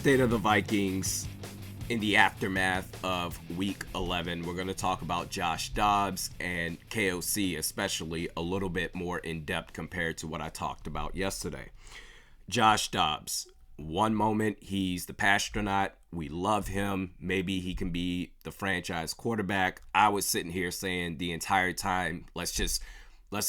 State of the Vikings in the aftermath of Week 11. We're going to talk about Josh Dobbs and KOC, especially a little bit more in depth compared to what I talked about yesterday. Josh Dobbs, one moment he's the Pastronaut. We love him. Maybe he can be the franchise quarterback. I was sitting here saying the entire time, let's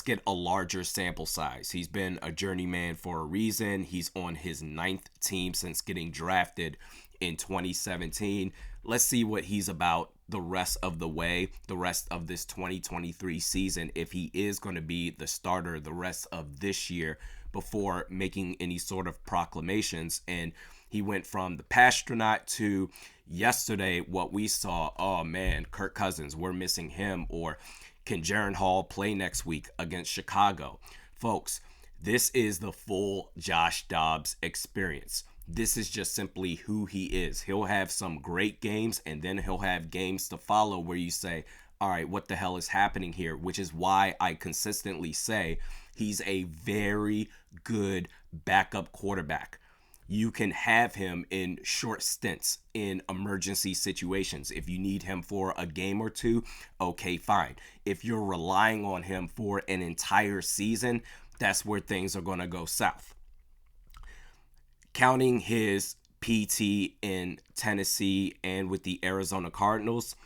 get a larger sample size. He's been a journeyman for a reason. He's on his 9th team since getting drafted in 2017. Let's see what he's about the rest of the way, the rest of this 2023 season, if he is going to be the starter the rest of this year before making any sort of proclamations. And he went from the Pastronaut to yesterday what we saw, oh man, Kirk Cousins, we're missing him, or can Jaren Hall play next week against Chicago? Folks, this is the full Josh Dobbs experience. This is just simply who he is. He'll have some great games, and then he'll have games to follow where you say, all right, what the hell is happening here? Which is why I consistently say he's a very good backup quarterback. You can have him in short stints in emergency situations. If you need him for a game or two, okay, fine. If you're relying on him for an entire season, that's where things are going to go south. Counting his PT in Tennessee and with the Arizona Cardinals,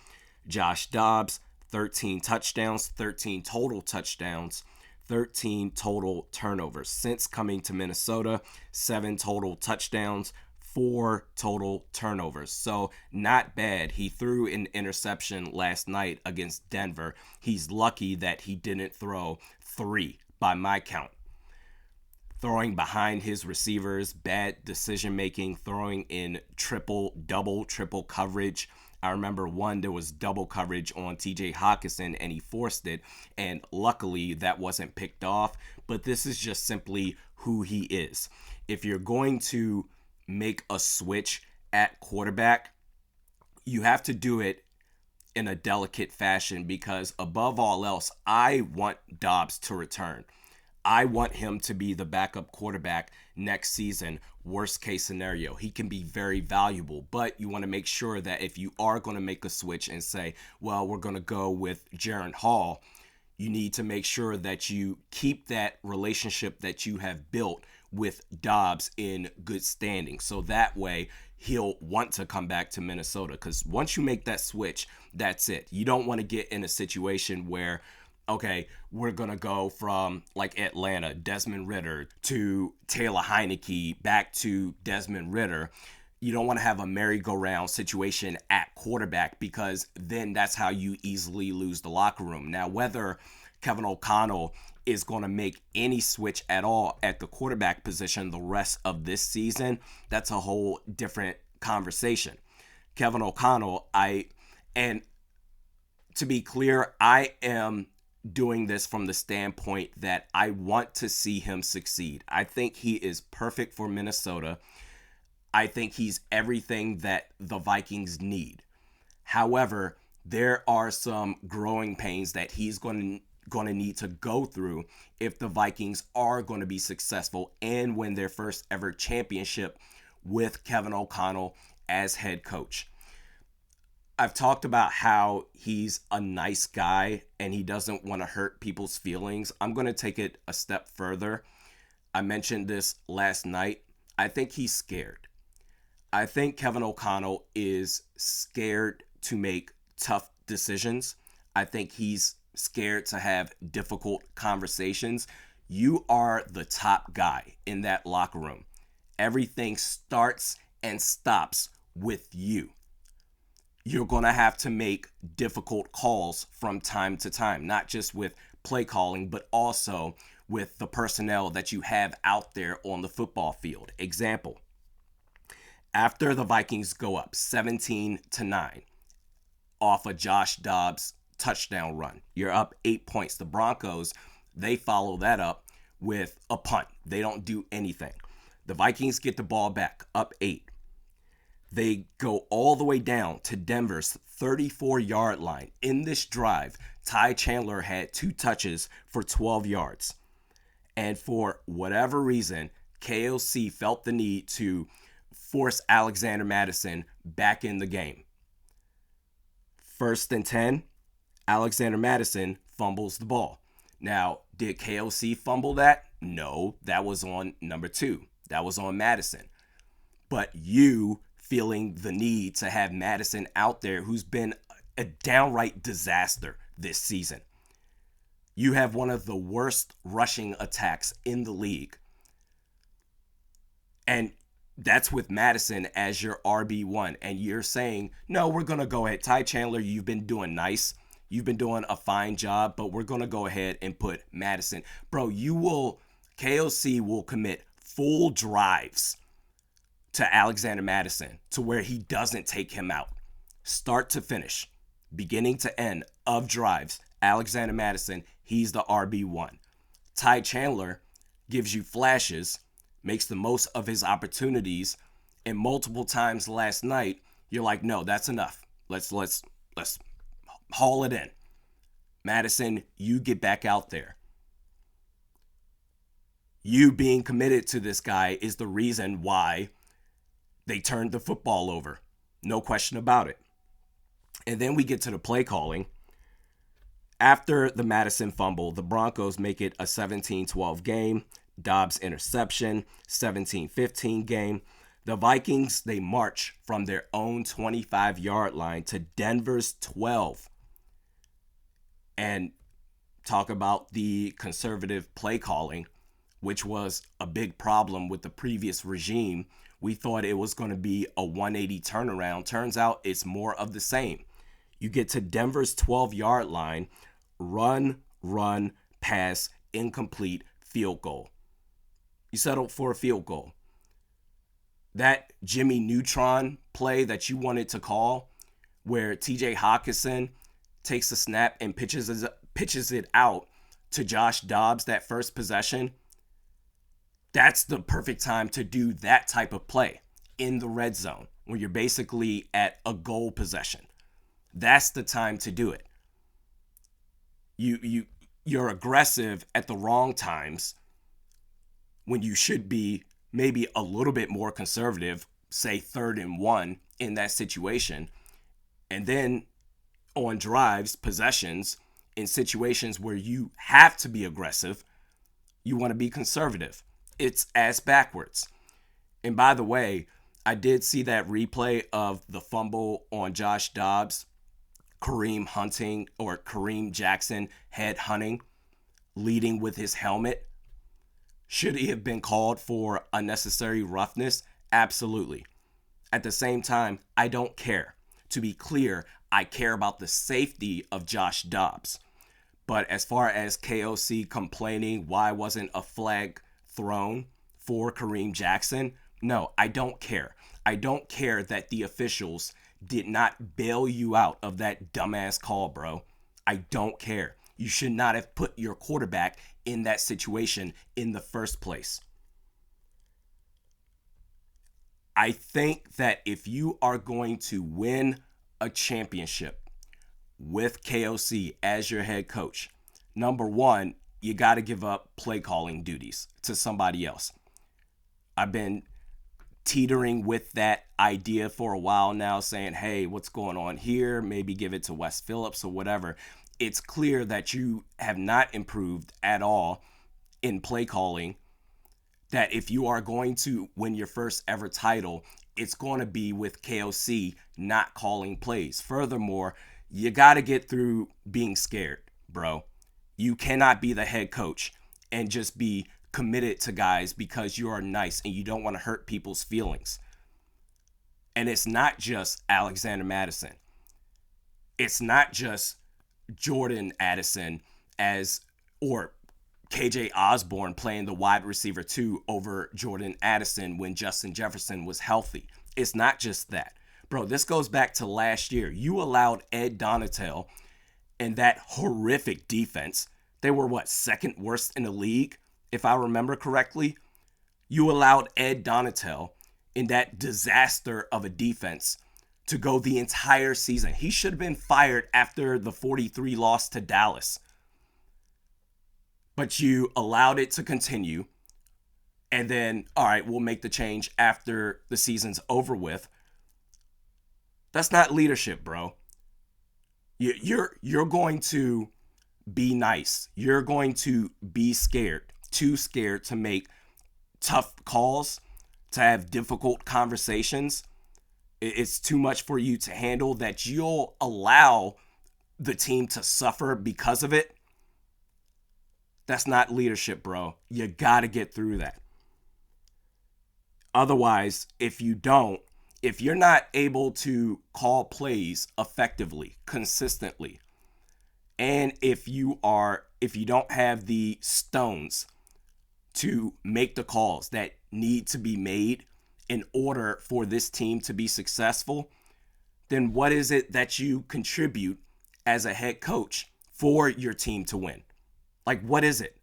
Josh Dobbs, 13 touchdowns, 13 total touchdowns, 13 total turnovers. Since coming to Minnesota, 7 total touchdowns, 4 total turnovers. So not bad. He threw an interception last night against Denver. He's lucky that he didn't throw 3 by my count. Throwing behind his receivers, bad decision making, throwing in double, triple coverage. I remember there was double coverage on TJ Hawkinson and he forced it, and luckily that wasn't picked off. But this is just simply who he is. If you're going to make a switch at quarterback, you have to do it in a delicate fashion, because above all else, I want Dobbs to return. I want him to be the backup quarterback next season. Worst case scenario, he can be very valuable, but you want to make sure that if you are going to make a switch and say, well, we're going to go with Jaren Hall, you need to make sure that you keep that relationship that you have built with Dobbs in good standing. So that way he'll want to come back to Minnesota, because once you make that switch, that's it. You don't want to get in a situation where, okay, we're going to go from like Atlanta, Desmond Ridder, to Taylor Heineke, back to Desmond Ridder. You don't want to have a merry-go-round situation at quarterback, because then that's how you easily lose the locker room. Now, whether Kevin O'Connell is going to make any switch at all at the quarterback position the rest of this season, that's a whole different conversation. Kevin O'Connell, and to be clear, I am doing this from the standpoint that I want to see him succeed. I think he is perfect for Minnesota. I think he's everything that the Vikings need. However, there are some growing pains that he's going to need to go through if the Vikings are going to be successful and win their first ever championship with Kevin O'Connell as head coach. I've talked about how he's a nice guy and he doesn't want to hurt people's feelings. I'm going to take it a step further. I mentioned this last night. I think he's scared. I think Kevin O'Connell is scared to make tough decisions. I think he's scared to have difficult conversations. You are the top guy in that locker room. Everything starts and stops with you. You're going to have to make difficult calls from time to time, not just with play calling, but also with the personnel that you have out there on the football field. Example, after the Vikings go up 17-9 off a Josh Dobbs touchdown run, you're up 8 points. The Broncos, they follow that up with a punt. They don't do anything. The Vikings get the ball back, up 8. They go all the way down to Denver's 34-yard line. In this drive, Ty Chandler had 2 touches for 12 yards. And for whatever reason, KOC felt the need to force Alexander Mattison back in the game. 1st and 10, Alexander Mattison fumbles the ball. Now, did KOC fumble that? No, that was on number 2. That was on Mattison. But you feeling the need to have Mattison out there, who's been a downright disaster this season. You have one of the worst rushing attacks in the league. And that's with Mattison as your RB1. And you're saying, no, we're going to go ahead. Ty Chandler, you've been doing nice. You've been doing a fine job, but we're going to go ahead and put Mattison. Bro, KOC will commit full drives to Alexander Mattison to where he doesn't take him out. Start to finish, beginning to end of drives, Alexander Mattison, he's the RB1. Ty Chandler gives you flashes, makes the most of his opportunities, and multiple times last night, you're like, no, that's enough. Let's haul it in. Mattison, you get back out there. You being committed to this guy is the reason why they turned the football over. No question about it. And then we get to the play calling. After the Mattison fumble, the Broncos make it a 17-12 game. Dobbs interception, 17-15 game. The Vikings, they march from their own 25-yard line to Denver's 12. And talk about the conservative play calling, which was a big problem with the previous regime. We thought it was going to be a 180 turnaround. Turns out it's more of the same. You get to Denver's 12-yard line, run, pass, incomplete, field goal. You settled for a field goal. That Jimmy Neutron play that you wanted to call, where TJ Hawkinson takes the snap and pitches it out to Josh Dobbs, that first possession, that's the perfect time to do that type of play in the red zone when you're basically at a goal possession. That's the time to do it. You're aggressive at the wrong times when you should be maybe a little bit more conservative, say 3rd and 1 in that situation. And then on drives, possessions, in situations where you have to be aggressive, you want to be conservative. It's ass backwards. And by the way, I did see that replay of the fumble on Josh Dobbs, Kareem Jackson head hunting, leading with his helmet. Should he have been called for unnecessary roughness? Absolutely. At the same time, I don't care. To be clear, I care about the safety of Josh Dobbs. But as far as KOC complaining why wasn't a flag thrown for Kareem Jackson, no, I don't care. I don't care that the officials did not bail you out of that dumbass call, bro. I don't care. You should not have put your quarterback in that situation in the first place. I think that if you are going to win a championship with KOC as your head coach, number one, you got to give up play calling duties to somebody else. I've been teetering with that idea for a while now, saying, hey, what's going on here? Maybe give it to Wes Phillips or whatever. It's clear that you have not improved at all in play calling, that if you are going to win your first ever title, it's going to be with KOC not calling plays. Furthermore, you got to get through being scared, bro. You cannot be the head coach and just be committed to guys because you are nice and you don't want to hurt people's feelings. And it's not just Alexander Mattison. It's not just Jordan Addison or KJ Osborne playing the wide receiver 2 over Jordan Addison when Justin Jefferson was healthy. It's not just that. Bro, this goes back to last year. You allowed Ed Donatel and that horrific defense. They were, second worst in the league, if I remember correctly. You allowed Ed Donatel in that disaster of a defense to go the entire season. He should have been fired after the 43 loss to Dallas. But you allowed it to continue, and then, all right, we'll make the change after the season's over with. That's not leadership, bro. You're going to be nice. You're going to be scared, too scared to make tough calls, to have difficult conversations. It's too much for you to handle that you'll allow the team to suffer because of it. That's not leadership, bro. You got to get through that. Otherwise, if you're not able to call plays effectively, consistently, and if you don't have the stones to make the calls that need to be made in order for this team to be successful, then what is it that you contribute as a head coach for your team to win? Like, what is it?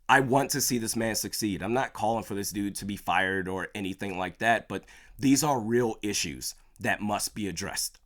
I want to see this man succeed. I'm not calling for this dude to be fired or anything like that, but these are real issues that must be addressed.